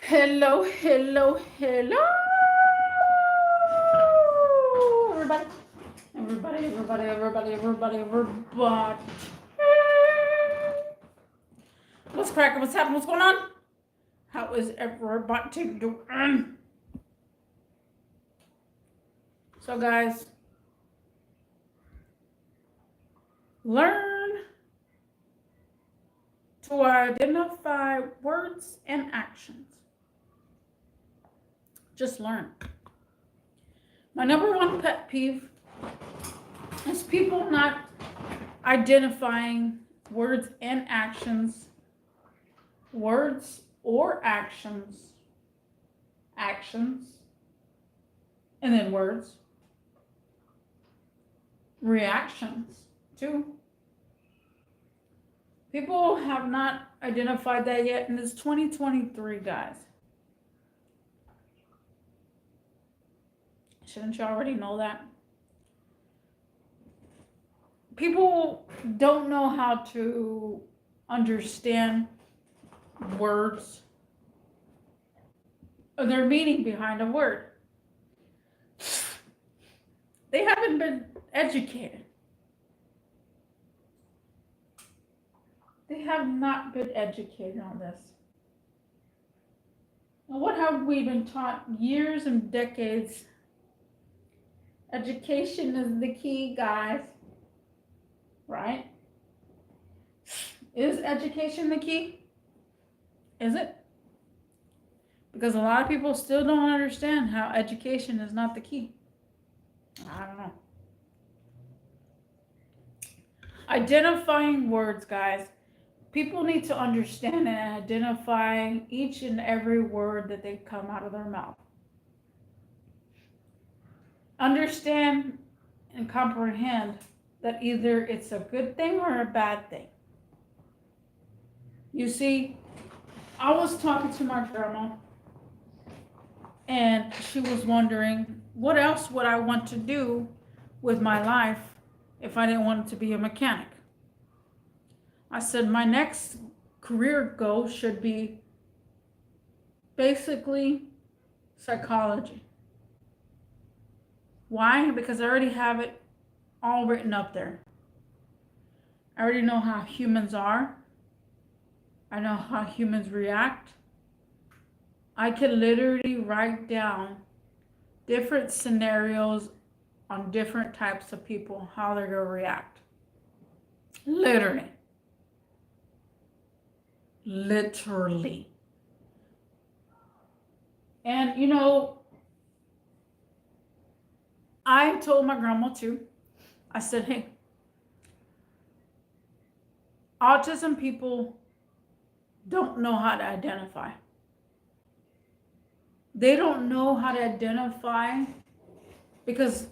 Hello, hello, hello, everybody. Everybody. What's cracking? What's happening? What's going on? How is everybody doing? So, guys, learn to identify words and actions. Just learn. My number one pet peeve is people not identifying words and actions, words or actions, and then words, reactions too. People have not identified that yet, and it's 2023, guys. Shouldn't you already know that? People don't know how to understand words or their meaning behind a word. They haven't been educated. They have not been educated on this. Now, what have we been taught years and decades? Education is the key, guys. Right? Is education the key? Is it? Because a lot of people still don't understand how education is not the key. I don't know. Identifying words, guys. People need to understand and identify each and every word that they come out of their mouth. Understand and comprehend that either it's a good thing or a bad thing. You see, I was talking to my grandma, and she was wondering, what else would I want to do with my life if I didn't want to be a mechanic? I said, my next career goal should be basically psychology. Why? Because I already have it all written up there. I already know how humans are. I know how humans react. I can literally write down different scenarios on different types of people, how they're going to react. Literally. And you know, I told my grandma too. I said, hey, autism people don't know how to identify. They don't know how to identify because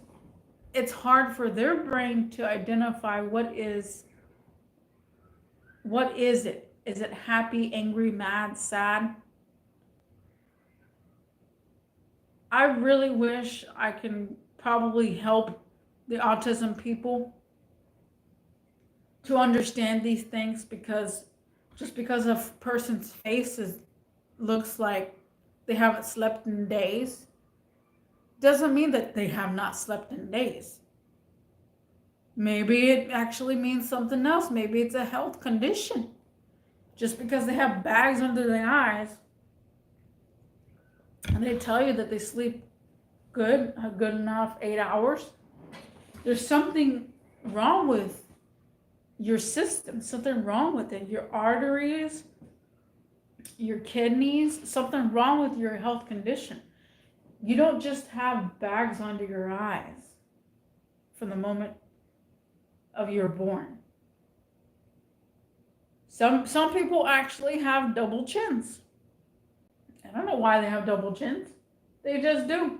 it's hard for their brain to identify what is it? Is it happy, angry, mad, sad? I really wish I can probably help the autism people to understand these things, because just because a person's face looks like they haven't slept in days doesn't mean that they have not slept in days. Maybe it actually means something else. Maybe it's a health condition. Just because they have bags under their eyes and they tell you that they sleep good, a good enough 8 hours, there's something wrong with your system, something wrong with it. Your arteries, your kidneys, something wrong with your health condition. You don't just have bags under your eyes from the moment of you're born. Some people actually have double chins. I don't know why they have double chins. They just do.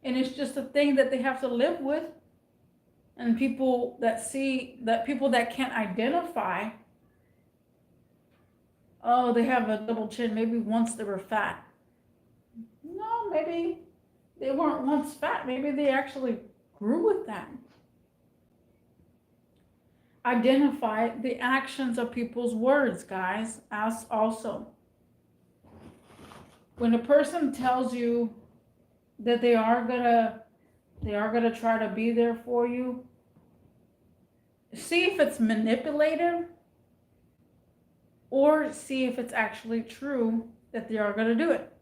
And it's just a thing that they have to live with. And people that can't identify, oh, they have a double chin. Maybe once they were fat. No, maybe they weren't once fat. Maybe they actually grew with that. Identify the actions of people's words, guys. As also, when a person tells you that they are gonna try to be there for you, see if it's manipulative or see if it's actually true that they are gonna do it.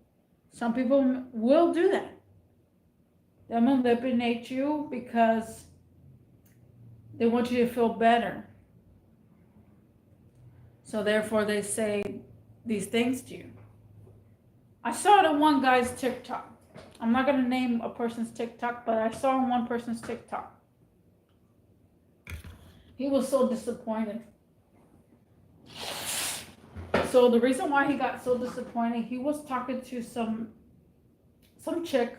Some people will do that. They'll manipulate you because they want you to feel better. So therefore they say these things to you. I saw it on one guy's TikTok. I'm not going to name a person's TikTok, but I saw on one person's TikTok. He was so disappointed. So the reason why he got so disappointed, he was talking to some chick,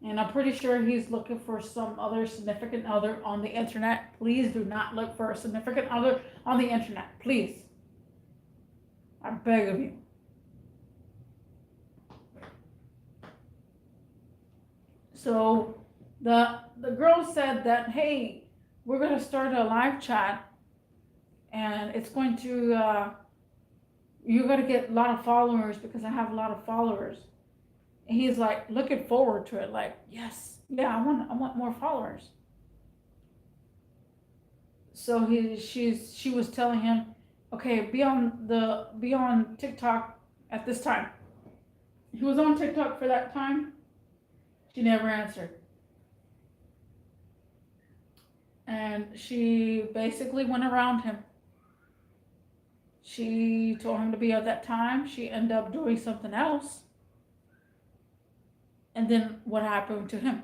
and I'm pretty sure he's looking for some other significant other on the internet. Please do not look for a significant other on the internet. Please. I beg of you. So the girl said that, hey, we're going to start a live chat, and it's going to, you're going to get a lot of followers because I have a lot of followers. And he's like looking forward to it, like, yes, yeah, I want more followers. So she was telling him, okay, be on TikTok at this time. He was on TikTok for that time. She never answered. And she basically went around him. She told him to be at that time. She ended up doing something else. And then what happened to him?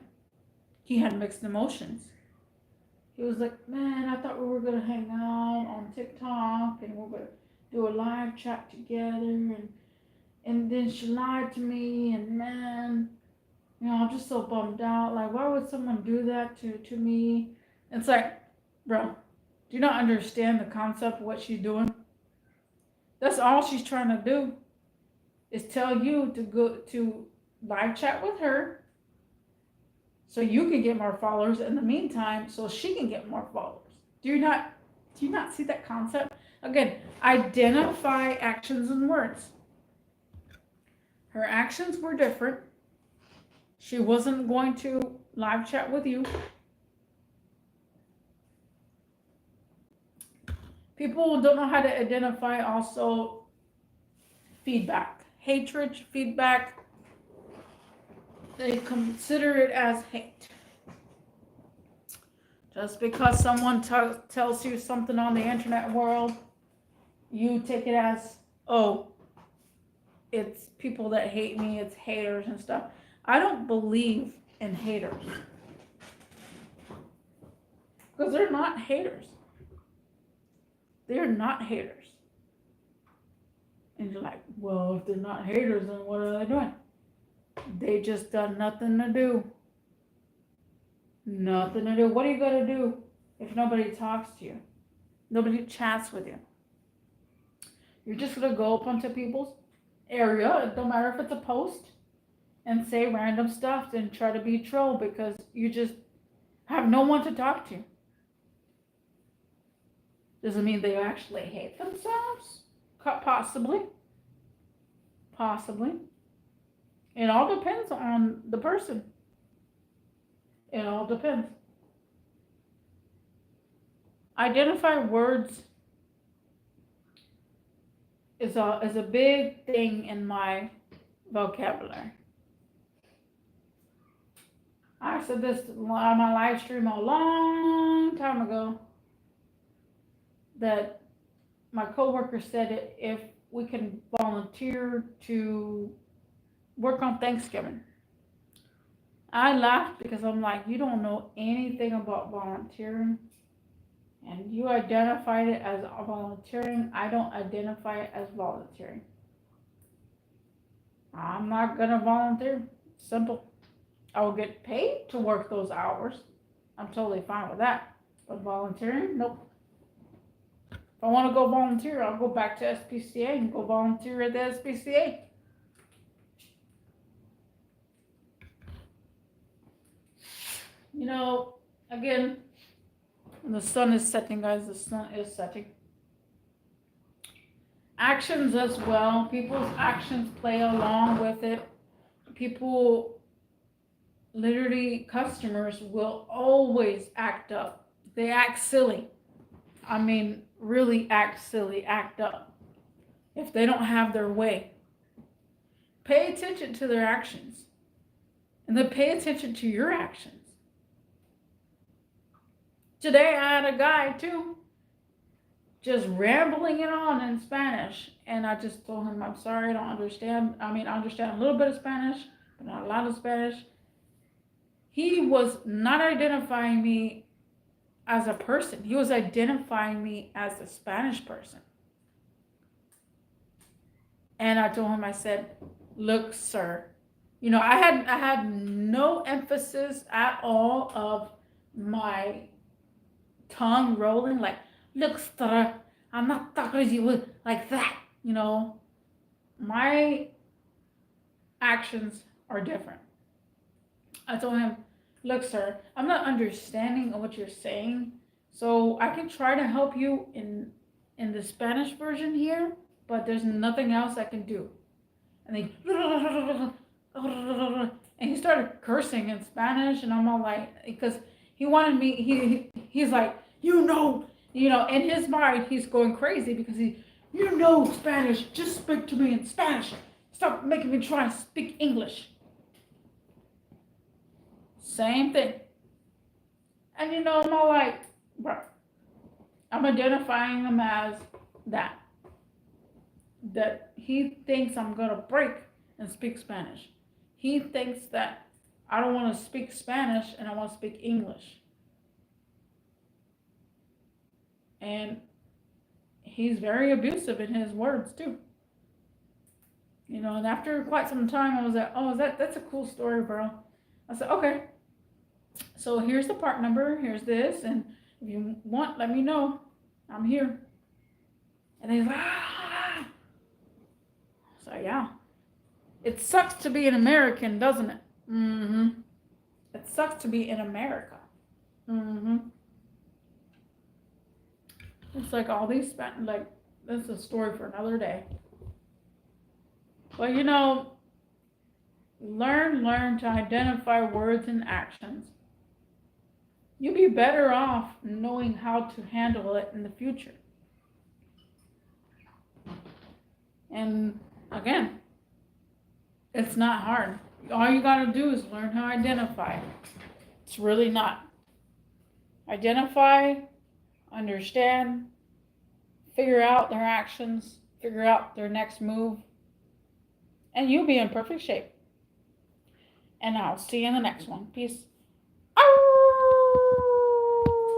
He had mixed emotions. He was like, man, I thought we were going to hang out on TikTok and we're going to do a live chat together. And then she lied to me, and man, I'm just so bummed out. Like, why would someone do that to me? It's like, bro, do you not understand the concept of what she's doing? That's all she's trying to do, is tell you to go to live chat with her so you can get more followers in the meantime, so she can get more followers. Do you not see that concept? Again, identify actions and words. Her actions were different. She wasn't going to live chat with you. People don't know how to identify also feedback. Hatred, feedback, they consider it as hate. Just because someone tells you something on the internet world, you take it as, oh, it's people that hate me, it's haters and stuff. I don't believe in haters. Because they're not haters. They're not haters. And you're like, well, if they're not haters, then what are they doing? They just done nothing to do. Nothing to do. What are you going to do if nobody talks to you? Nobody chats with you. You're just going to go up onto people's area, it don't matter if it's a post, and say random stuff and try to be troll because you just have no one to talk to. Doesn't mean they actually hate themselves. Possibly. Possibly. It all depends on the person. It all depends. Identify words is a big thing in my vocabulary. I said this on my live stream a long time ago, that my coworker said if we can volunteer to work on Thanksgiving. I laughed because I'm like, you don't know anything about volunteering, and you identified it as volunteering. I don't identify it as volunteering. I'm not gonna volunteer. Simple. I will get paid to work those hours. I'm totally fine with that. But volunteering, nope. If I want to go volunteer, I'll go back to SPCA and go volunteer at the SPCA. Again, the sun is setting, guys. The sun is setting. actions as well. People's actions play along with it. People, literally, customers will always act up. They act silly. I mean, really act silly, act up if they don't have their way. Pay attention to their actions, and then pay attention to your actions. Today I had a guy too, just rambling it on in Spanish, and I just told him, I'm sorry, I don't understand. I mean, I understand a little bit of Spanish, but not a lot of Spanish. He was not identifying me as a person. He was identifying me as a Spanish person. And I told him, I said, look, sir, you know, I had no emphasis at all of my tongue rolling, like, look, sir, I'm not talking to you like that. You know, my actions are different. I told him, look, sir, I'm not understanding what you're saying, so I can try to help you in the Spanish version here, but there's nothing else I can do. And they and he started cursing in Spanish, and I'm all like, because he wanted me. He's like, you know, in his mind he's going crazy because you know Spanish. Just speak to me in Spanish. Stop making me try and speak English. Same thing. And you know, I'm all like, bro, I'm identifying him as that. That he thinks I'm gonna break and speak Spanish. He thinks that I don't want to speak Spanish and I want to speak English. And he's very abusive in his words too. You know, and after quite some time I was like, oh, that's a cool story, bro. I said, okay. So here's the part number, here's this, and if you want, let me know. I'm here. And he's like, ah. So yeah. It sucks to be an American, doesn't it? Mm-hmm. It sucks to be in America. Mm-hmm. It's like all these, like, that's a story for another day. But you know, learn to identify words and actions. You'll be better off knowing how to handle it in the future. And again, it's not hard. All you gotta do is learn how to identify. It's really not. Identify, understand, figure out their actions, figure out their next move, and you'll be in perfect shape. And I'll see you in the next one. Peace.